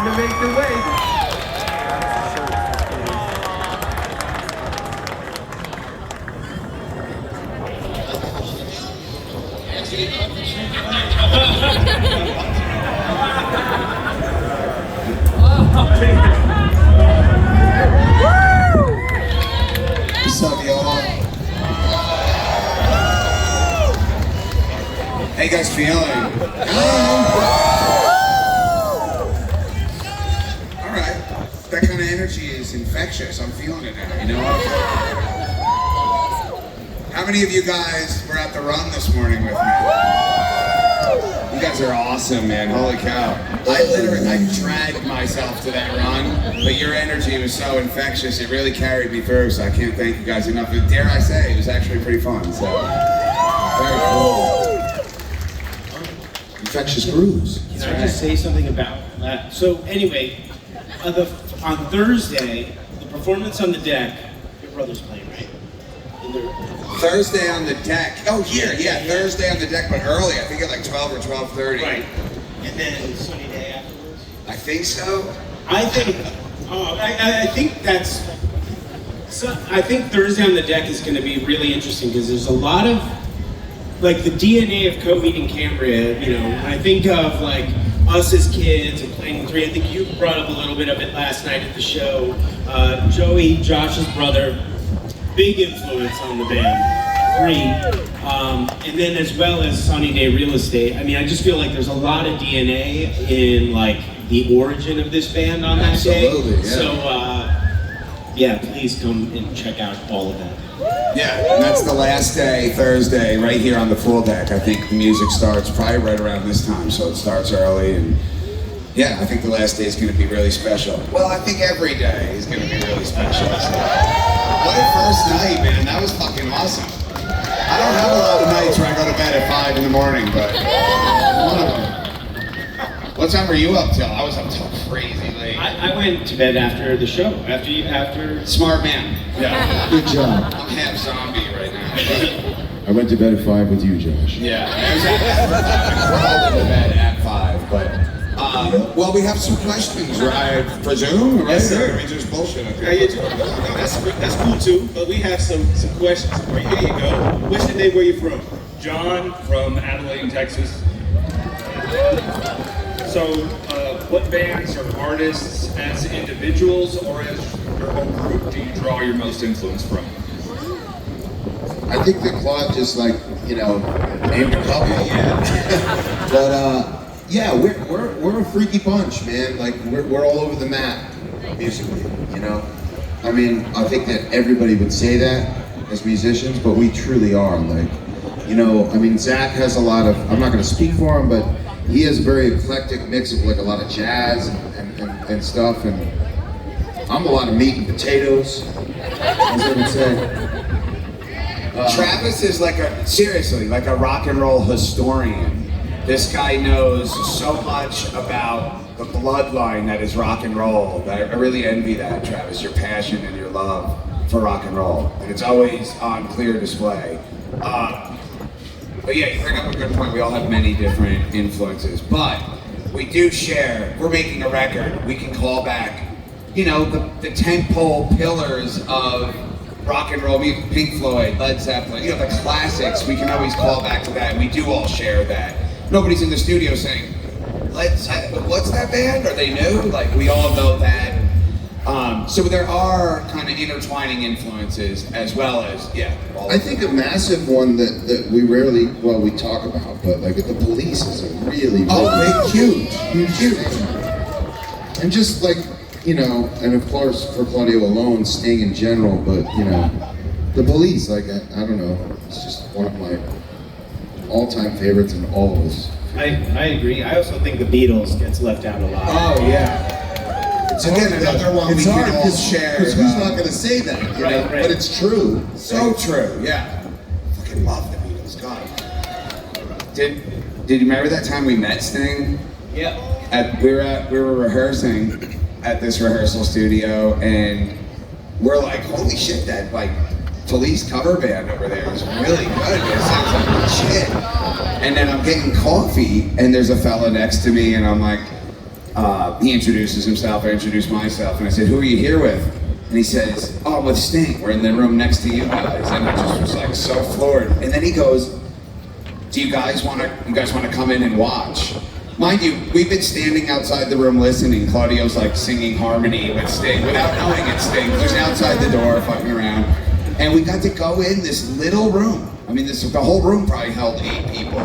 time to make the way. What's up, y'all? How you guys feeling? Alright. That kind of energy is infectious. I'm feeling it now, you know? How many of you guys were at the run this morning with me? You guys are awesome, man. Holy cow. I dragged myself to that run, but your energy was so infectious, it really carried me through, so I can't thank you guys enough. But dare I say, it was actually pretty fun, so. Very cool. Infectious grooves. Can I just say something about that? So anyway, on Thursday, the performance on the deck, your brother's playing, right? Thursday on the deck. Oh, here, yeah, Thursday on the deck, but early. I think at like 12 or 12:30. Right. And then sunny day afterwards? I think so. I think that's. So I think Thursday on the deck is going to be really interesting because there's a lot of, like, the DNA of Coheed and Cambria. You know, when I think of like us as kids and playing three. I think you brought up a little bit of it last night at the show. Joey, Josh's brother, big influence on the band. And then as well as Sunny Day Real Estate. I mean, I just feel like there's a lot of DNA in like the origin of this band on that day. Absolutely, yeah. So yeah, please come and check out all of that. Yeah, and that's the last day, Thursday, right here on the full deck. I think the music starts probably right around this time, so it starts early. And yeah, I think the last day is going to be really special. Well, I think every day is going to be really special. So. What a first night, man. That was fucking awesome. I don't have a lot of nights where I go to bed at 5 in the morning, but one of them. What time were you up till? I was up till crazy late. I went to bed after the show. After. Smart man. Yeah. Good job. I'm half zombie right now. I went to bed at 5 with you, Josh. Yeah. I went to bed at 5, but. Well, we have some questions, right? I presume, right? Yes, sir. I mean, there's bullshit up How here. you doing? No, that's cool too. But we have some questions for you. Here you go. What's your name? Where you from? John from Adelaide, Texas. So, what bands or artists, as individuals or as your whole group, do you draw your most influence from? I think that Claude just named a couple. Yeah. But yeah, we're a freaky bunch, man. Like we're all over the map musically, you know. I mean, I think that everybody would say that as musicians, but we truly are. Like, you know, I mean, Zach has a lot of. I'm not going to speak for him, but he has a very eclectic mix of like a lot of jazz and stuff, and I'm a lot of meat and potatoes, as I would say. Travis is seriously like a rock and roll historian. This guy knows so much about the bloodline that is rock and roll. That I really envy that, Travis, your passion and your love for rock and roll. And it's always on clear display. But yeah, you bring up a good point. We all have many different influences, but we do share. We're making a record. We can call back, you know, the tentpole pillars of rock and roll music, Pink Floyd, Led Zeppelin, you know, the classics. We can always call back to that, and we do all share that. Nobody's in the studio saying, what's that band? Are they new? Like, we all know that. So there are kind of intertwining influences as well as, yeah. I think a massive one that we rarely, we talk about, but like the Police is a really huge. And just like, you know, and of course for Claudio alone, Sting in general, but you know, the Police, like, I don't know, it's just one of my all-time favorites in all of this. I agree. I also think the Beatles gets left out a lot. Oh yeah. It's again another one we can all share. Because who's not going to say that, you know? Right. But it's true. So true, yeah. Fucking love the Beatles, God. Did you remember that time we met Sting? Yeah. We were rehearsing at this rehearsal studio, and we're like, holy shit, that like Police cover band over there is really good. It sounds like shit. And then I'm getting coffee, and there's a fella next to me, and I'm like, he introduces himself, I introduce myself, and I said, who are you here with? And he says, oh, I'm with Sting, we're in the room next to you guys. And I just was like so floored. And then he goes, do you guys want to come in and watch? Mind you, we've been standing outside the room listening. Claudio's like singing harmony with Sting without knowing it's Sting, just outside the door fucking around. And we got to go in this little room. I mean, the whole room probably held 8 people.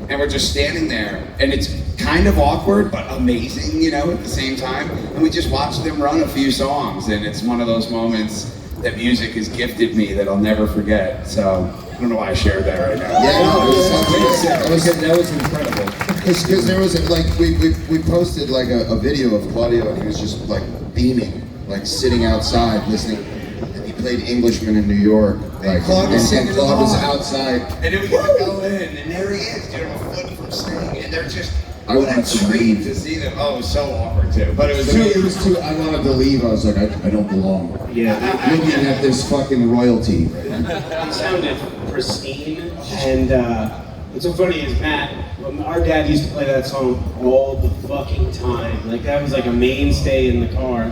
And we're just standing there, and it's kind of awkward, but amazing, you know, at the same time. And we just watched them run a few songs, and it's one of those moments that music has gifted me that I'll never forget. So, I don't know why I shared that right now. Yeah, no, That was incredible. because there was like we posted like a video of Claudio, and he was just like beaming, like sitting outside listening. And he played Englishman in New York, like Claude was and Claude was along. outside. And then we got to go in, and there he is, dude, a foot from Sting, and they're just, I what a wanted to treat leave. to see them. Oh, it was so awkward too, but it was It was too. I wanted to leave. I was like, I don't belong. Yeah, Looking at this fucking royalty. he sounded pristine, and what's so funny is Matt, our dad used to play that song all the fucking time. Like that was like a mainstay in the car,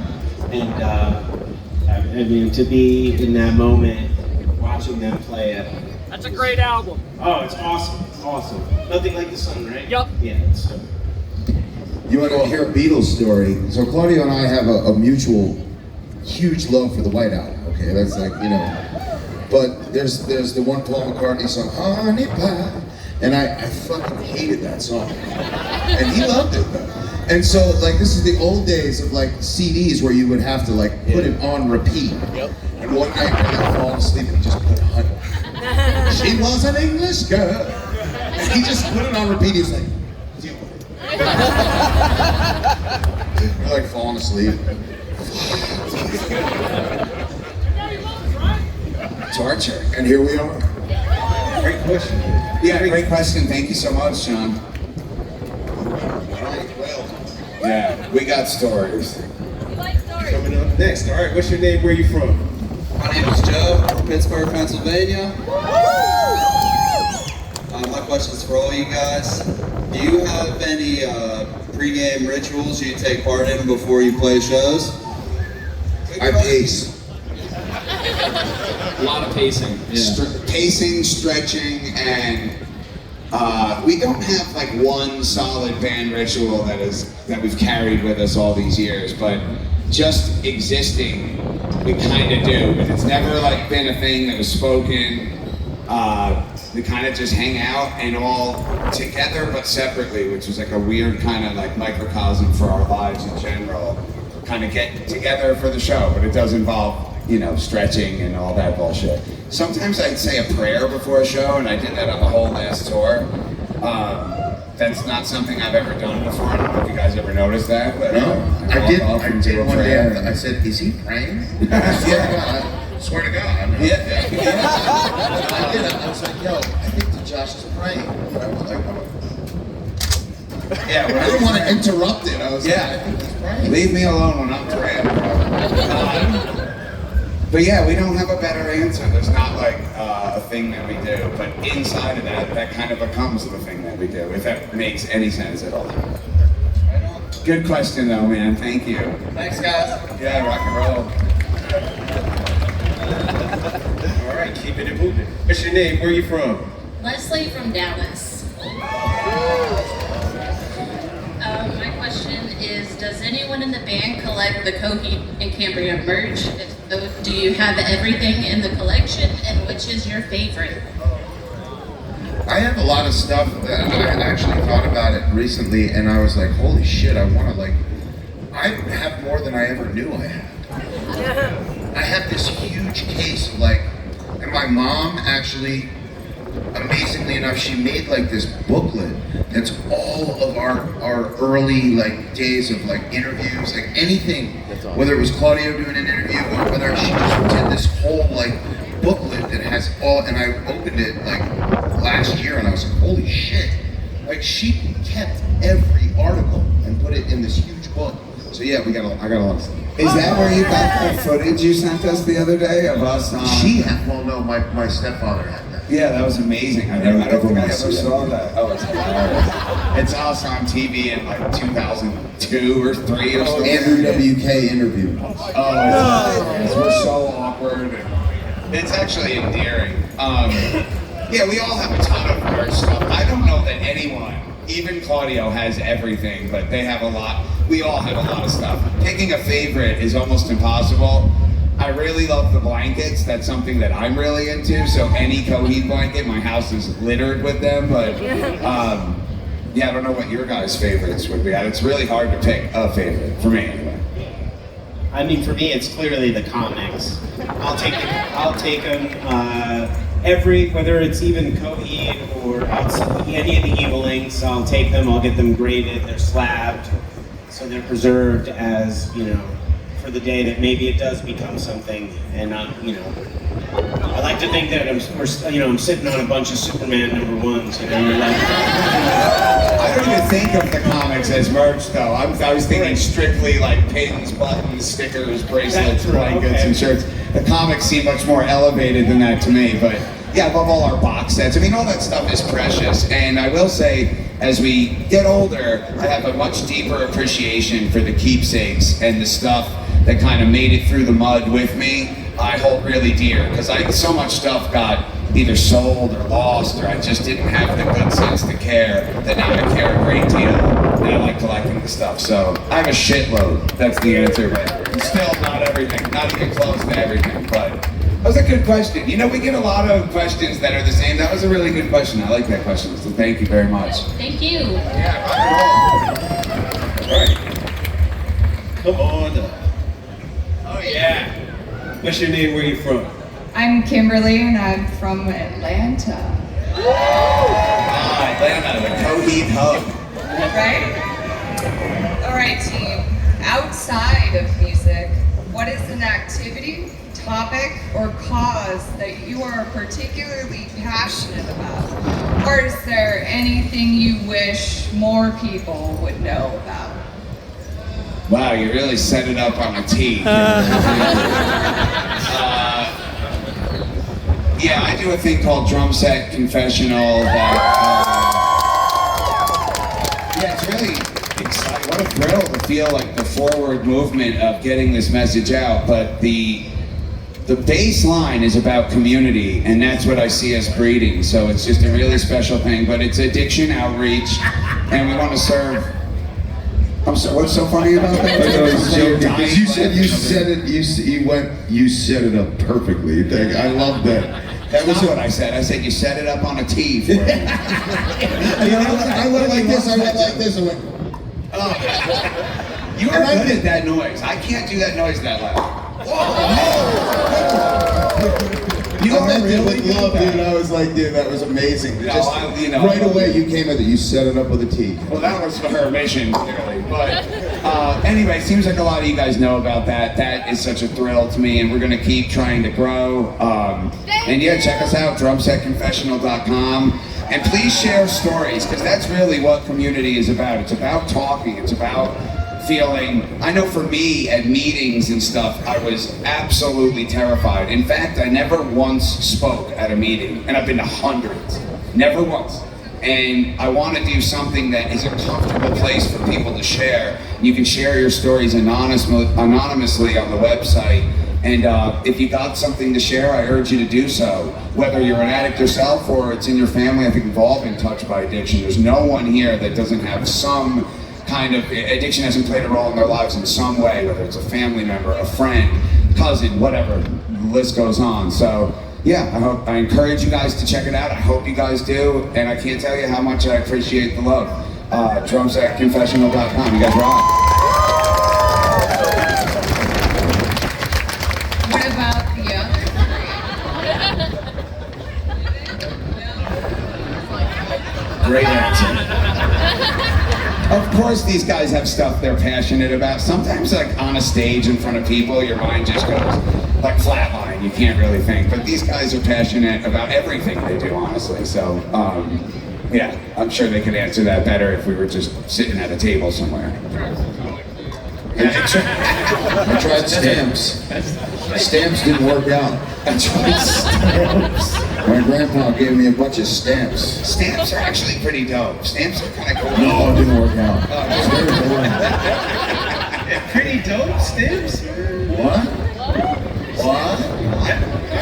and I mean to be in that moment, watching them play it. That's a great album. Oh, it's awesome! It's awesome. Nothing like the sun, right? Yup. Yeah. It's, You want to hear a Beatles story? So Claudio and I have a mutual, huge love for the White Album. Okay, that's like, you know. But there's the one Paul McCartney song, Honey Pie, and I fucking hated that song, and he loved it though. And so like this is the old days of like CDs where you would have to like put it on repeat. Yep. And one night when I fall asleep and he just put Honey. She was an English girl, and he just put it on repeat. He was like, deal with it. We're like falling asleep. Torture. And here we are. great question. Yeah, great question. Thank you so much, Sean. Alright, well. Yeah, we got stories. Coming up next. All right, what's your name? Where you from? My name is Joe from Pittsburgh, Pennsylvania. My question is for all you guys. Do you have any pre-game rituals you take part in before you play shows? I pace. A lot of pacing. Pacing, stretching, and we don't have like one solid band ritual that we've carried with us all these years, but just existing, we kind of do. But it's never like been a thing that was spoken. We kind of just hang out and all together but separately, which was like a weird kind of like microcosm for our lives in general. Kind of get together for the show, but it does involve, you know, stretching and all that bullshit. Sometimes I'd say a prayer before a show, and I did that on the whole last tour. That's not something I've ever done before. I don't know if you guys ever noticed that, but I did one day. prayer. I said, "Is he praying?" Yeah. I swear to God. Yeah. I did. I was like, "Yo, I think that Josh is praying." But I was like, Yeah, I didn't want to interrupt it. I was like, Yeah. "I think he's praying." Leave me alone when I'm praying. But yeah, we don't have a better answer. There's not like a thing that we do, but inside of that kind of becomes the thing that we do, if that makes any sense at all. Good question though, man. Thank you. Thanks, guys. Yeah, rock and roll. All right, keeping it moving. What's your name? Where you from? Leslie from Dallas. My question is, does anyone in the band collect the Coheed and Cambria merch? If so, do you have everything in the collection, and which is your favorite? I have a lot of stuff that I actually thought about it recently, and I was like, "Holy shit! I want to I have more than I ever knew I had." I have this huge case of and my mom actually, amazingly enough, she made this booklet that's all of our early days of interviews, anything, whether it was Claudio doing an interview or whether she just did this whole booklet that has all, and I opened it last year and I was like, holy shit, she kept every article and put it in this huge book. So yeah, I got a lot of stuff. Is that where you got that footage you sent us the other day of us? She had, well no, my stepfather had that. Yeah, that was amazing. I don't think I ever saw that. Oh, it's hilarious. It's also on TV in like 2002 or 3 or something. Andrew WK interview. Oh, it's hilarious. We're so awkward. It's actually endearing. Yeah, we all have a ton of merch stuff. I don't know that anyone, even Claudio, has everything, but they have a lot. We all have a lot of stuff. Picking a favorite is almost impossible. I really love the blankets. That's something that I'm really into. So any Coheed blanket, my house is littered with them. But yeah, I don't know what your guys' favorites would be. It's really hard to pick a favorite for me, anyway. I mean, for me, it's clearly the comics. I'll take them. Whether it's even Coheed or any of the Evil Inks, I'll take them. I'll get them graded. They're slabbed, so they're preserved as, for the day that maybe it does become something. And I like to think that I'm sitting on a bunch of Superman #1s. I don't even think of the comics as merch, though. I was thinking strictly like pins, buttons, stickers, bracelets, blankets, and shirts. The comics seem much more elevated than that to me, but yeah, I love all our box sets. I mean, all that stuff is precious, and I will say, as we get older, I have a much deeper appreciation for the keepsakes and the stuff that kind of made it through the mud with me. I hold really dear, because so much stuff got either sold or lost, or I just didn't have the good sense to care, that now I care a great deal, and I like collecting the stuff. So I have a shitload, that's the answer, but still not everything, not even close to everything, but that was a good question. We get a lot of questions that are the same. That was a really good question. I like that question, so thank you very much. Thank you. Yeah, rock and roll. All right. Come on up. Oh yeah. What's your name? Where you from? I'm Kimberly and I'm from Atlanta. Atlanta, the Coheed hub. Right? All right, team. Outside of music, what is an activity, topic, or cause that you are particularly passionate about? Or is there anything you wish more people would know about? Wow, you really set it up on a tee. Yeah, I do a thing called Drum Set Confessional that, yeah, it's really exciting. What a thrill to feel like the forward movement of getting this message out, but the bass line is about community, and that's what I see us breeding, so it's just a really special thing, but it's addiction outreach, and we want to serve. I'm sorry, what's so funny about that? Because you said you set it up perfectly. I love that. That was what I said. I said you set it up on a tee for me. I went like this. I went like this. I went. Oh. You are good at that noise. I can't do that noise that loud. You are meant it with love, dude. I was like, dude, that was amazing. Just right away, you came at it. You set it up with a T. Well, that was her mission, clearly. But anyway, seems like a lot of you guys know about that. That is such a thrill to me, and we're going to keep trying to grow. And yeah, check us out, drumsetconfessional.com. And please share stories, because that's really what community is about. It's about talking. It's about feeling. I know for me, at meetings and stuff, I was absolutely terrified. In fact, I never once spoke at a meeting, and I've been to hundreds. Never once. And I want to do something that is a comfortable place for people to share. You can share your stories anonymously on the website. And if you got something to share, I urge you to do so. Whether you're an addict yourself or it's in your family, I think we've all been touched by addiction. There's no one here that doesn't have some kind of addiction, hasn't played a role in their lives in some way, whether it's a family member, a friend, cousin, whatever, the list goes on. So yeah, I encourage you guys to check it out. I hope you guys do, and I can't tell you how much I appreciate the love. drumsetconfessional.com. You guys rock. What about the other three? Great answer. Of course these guys have stuff they're passionate about. Sometimes like on a stage in front of people, your mind just goes like flatline. You can't really think. But these guys are passionate about everything they do, honestly. So, yeah, I'm sure they could answer that better if we were just sitting at a table somewhere. I tried stamps. Stamps didn't work out. I tried stamps. My grandpa gave me a bunch of stamps. Stamps are actually pretty dope. Stamps are kind of cool. No, it didn't work out. Oh, Pretty dope stamps. What? What? I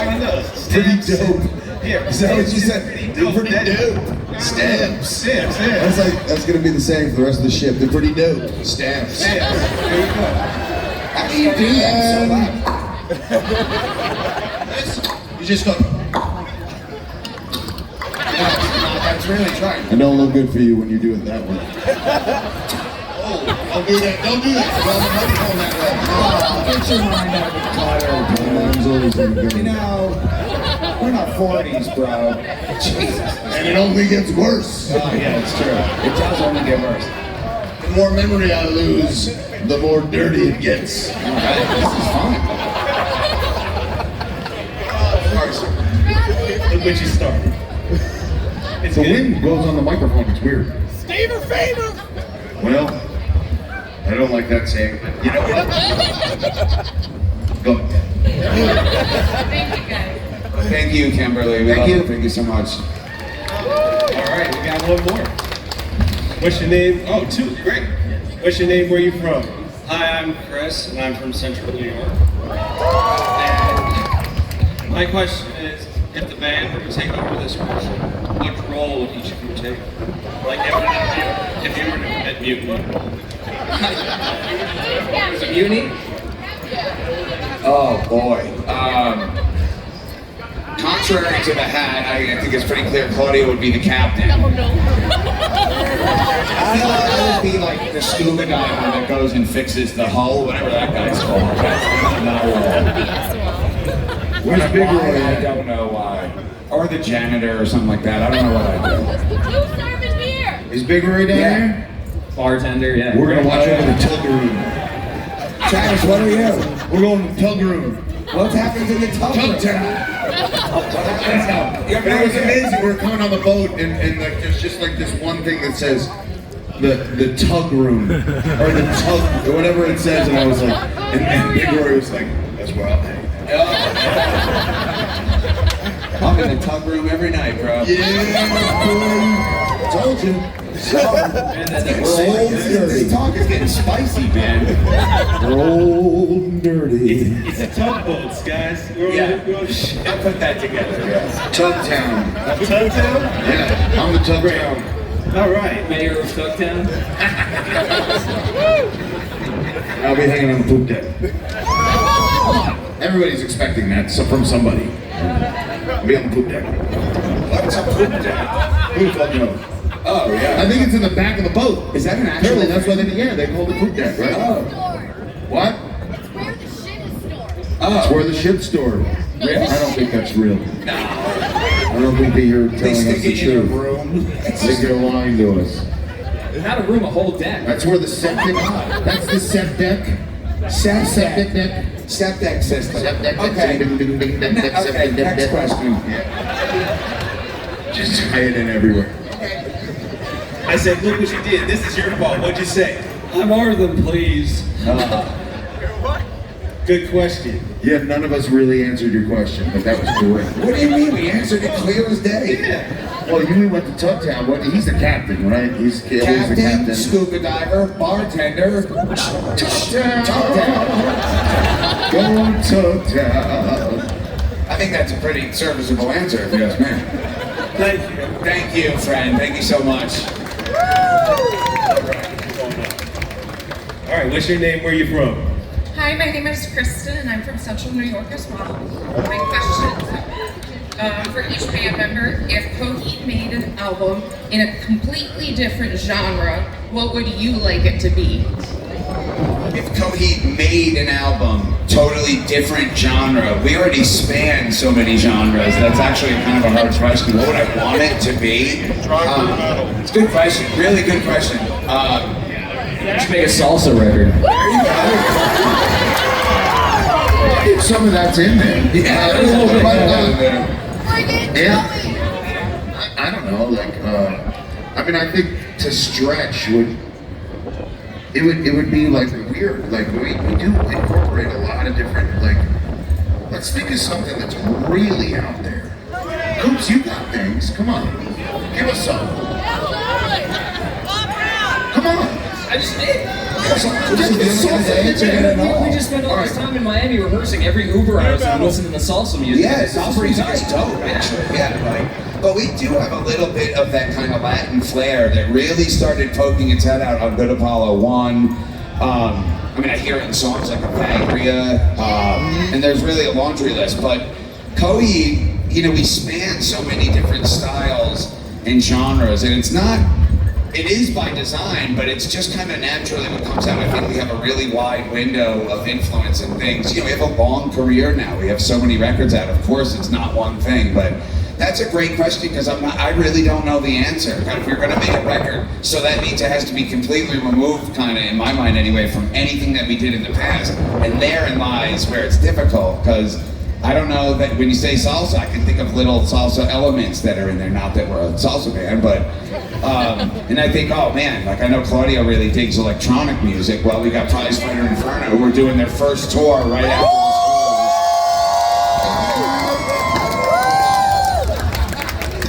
don't know. Pretty Stamps. dope. Yeah, Is that what you said? Pretty They're dope. pretty That- dope. Stamps. Stamps, yeah. That's gonna be the same for the rest of the ship. They're pretty dope. Stamps. Stamps. There you go. How do you do that so loud? You just go. That's really trying. I don't look good for you when you do it that way. Oh, don't do that. Don't do that. Don't have money going that way. Get your mind out of the clutter. Mine's always been good. You know, we're not 40s, bro. Jesus. And it only gets worse. Oh, yeah, it's true. It does only get worse. The more memory I lose, the more dirty it gets. All right, this is fun. Look what you started. It's The good. wind goes on the microphone. It's weird. Favor, favor. Well, I don't like that saying, but you know what? Go. Thank you, Kimberly. We love you. Thank you so much. All right, we got one more. What's your name? Oh, two. Great. What's your name? Where you from? Hi, I'm Chris, and I'm from Central New York. And my question is, if the band were to take over this mission, what role would each of you take? Like, if you were to commit mutiny. Is it uni? Oh boy. Contrary to the hat, I think it's pretty clear Claudia would be the captain. I feel like I would be like the scuba diver that goes and fixes the hull, whatever that guy's called. That's not Where's Big Roy I at? don't know why. Or the janitor or something like that. I don't know what I'd do. Is Big Roy down Yeah. there? Bartender, yeah. We're gonna watch over the tug room. Travis, what are you? We're going to the tug room. What's happening to the tug room? Tug town. It was amazing. We were coming on the boat, and like there's just like this one thing that says the tug room or the tug or whatever it says, and I was like, and Big Roy was like, that's where I'll hang. I'm in the tug room every night, bro. Yeah, boy. Told you. This talk is getting spicy, man. We're old and dirty. It's a tugboats, guys. We're Yeah. on the I put that together, yes. Tug town. Tugtown? Yeah, I'm the tug town. All right. Mayor of Stucktown? I'll be hanging on the poop deck. Everybody's expecting that from somebody. I'll be on the poop deck. What's a poop deck? Who the fuck knows? Oh, yeah. I think it's in the back of the boat. Is that an actual Apparently, that's why they call it the poop deck, right? Oh. What? Oh. It's where the shit's stored. Really? I don't think that's real. No. I don't think that you're They telling us stick the it in your truth. room. I think you're lying to us. Not a room, a whole deck. That's where the septic. That's the septic. Septic deck. Septic system. Septic. Okay. Ding, ding, ding, ding, ding, Okay, septic deck. next question. Yeah. Just tie it in everywhere. I said, look what you did. This is your fault. What'd you say? I'm more than pleased. Good question. Yeah, none of us really answered your question, but that was great. What do you mean? We answered it clear as day. Yeah. Well, you went to Tugtown. What? He's the captain, right? He's always the Captain, captain. scuba diver, bartender, Tugtown. Tugtown. Go Tugtown. I think that's a pretty serviceable answer, if you ask me. Thank you. Thank you, friend. Thank you so much. All right, what's your name? Where you from? Hi, my name is Kristen, and I'm from Central New York as well. My question for each band member: if Coheed made an album in a completely different genre, what would you like it to be? If Coheed made an album, totally different genre, we already span so many genres. That's actually kind of a hard question. What would I want it to be? It's a good question. Really good question. You should make a salsa record. There you go. Some of that's in there. Yeah, there's a little bit of there. Yeah. I don't know. Like, I mean, I think to stretch would. it would be like weird. Like we do incorporate a lot of different, like, let's think of something that's really out there. Oops, you got things. Come on. Give us some. Come on. I just did. We just spent all this time in Miami rehearsing every Uber I was in, listening to salsa music. Yeah, salsa music is dope, actually. Yeah, like, but we do have a little bit of that kind of Latin flair that really started poking its head out on Good Apollo 1. I mean, I hear it in songs like Cambria, and there's really a laundry list. But Coheed, you know, we span so many different styles and genres, and it's not. It is by design, but it's just kind of naturally what comes out. I think we have a really wide window of influence and things. You know, we have a long career now. We have so many records out. Of course, it's not one thing, but that's a great question because I really don't know the answer. If you're going to make a record, so that means it has to be completely removed, kind of in my mind anyway, from anything that we did in the past. And therein lies where it's difficult because I don't know that when you say salsa, I can think of little salsa elements that are in there. Not that we're a salsa band, but and I think, oh man, like I know Claudio really digs electronic music. Well, we got Prize Fighter Inferno, who are doing their first tour right after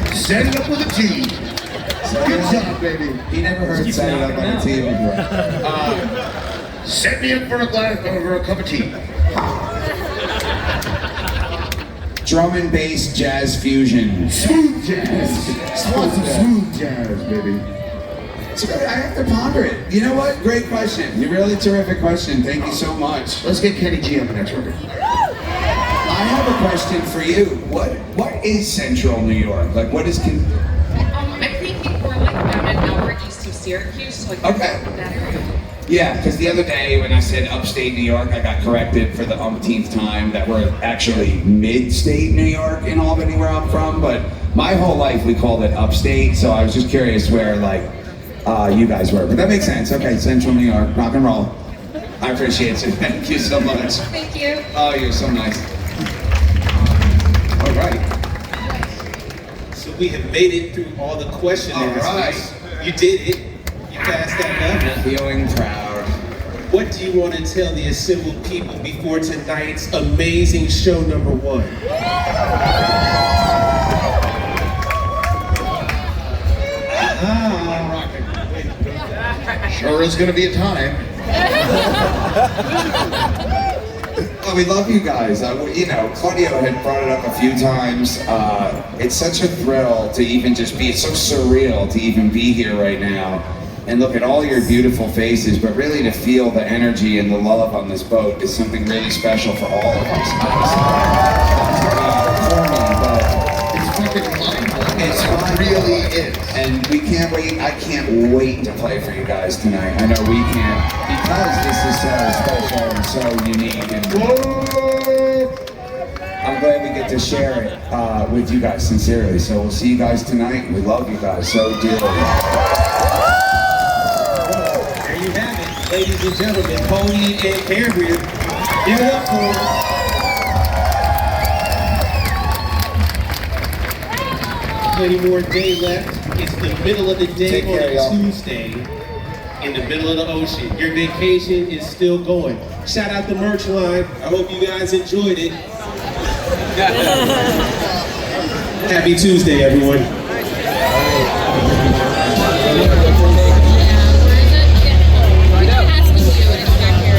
this. Set it up with a T. Good job, baby. He never heard set it up on a T before. Set me up for a glass over a cup of tea. Drum and bass jazz fusion. Smooth jazz. Smooth jazz, baby. So I have to ponder it. You know what? Great question. You're really terrific question. Thank you so much. Let's get Kenny G on the next record. I have a question for you. What is Central New York? Like, what is? I'm thinking more like about an hour east of Syracuse, so like Okay. that area. Yeah, because the other day when I said upstate New York, I got corrected for the umpteenth time that we're actually mid-state New York in Albany, where I'm from. But my whole life we called it upstate, so I was just curious where like you guys were. But that makes sense. Okay, Central New York, rock and roll. I appreciate you. Thank you so much. Thank you. Oh, you're so nice. All right. So we have made it through all the question answers. Right. You did it. You passed that level. Feeling proud. What do you want to tell the assembled people before tonight's amazing show number 1? Sure is going to be a time. Oh, we love you guys. You know, Claudio had brought it up a few times. It's such a thrill to even just be, it's so surreal to even be here right now and look at all your beautiful faces, but really to feel the energy and the love on this boat is something really special for all of us. For me, but It's fucking mind-blowing. it really is. And we can't wait, I can't wait to play for you guys tonight. I know we can't, because this is so special and so unique. And I'm glad we get to share it with you guys sincerely. So we'll see you guys tonight. We love you guys so dearly. There you have it, ladies and gentlemen, Coheed and Cambria. Give it up for them. Plenty more day left. It's the middle of the day Take care, on y'all. a Tuesday in the middle of the ocean. Your vacation is still going. Shout out the merch line. I hope you guys enjoyed it. Happy Tuesday, everyone. Asking you, and it's back here.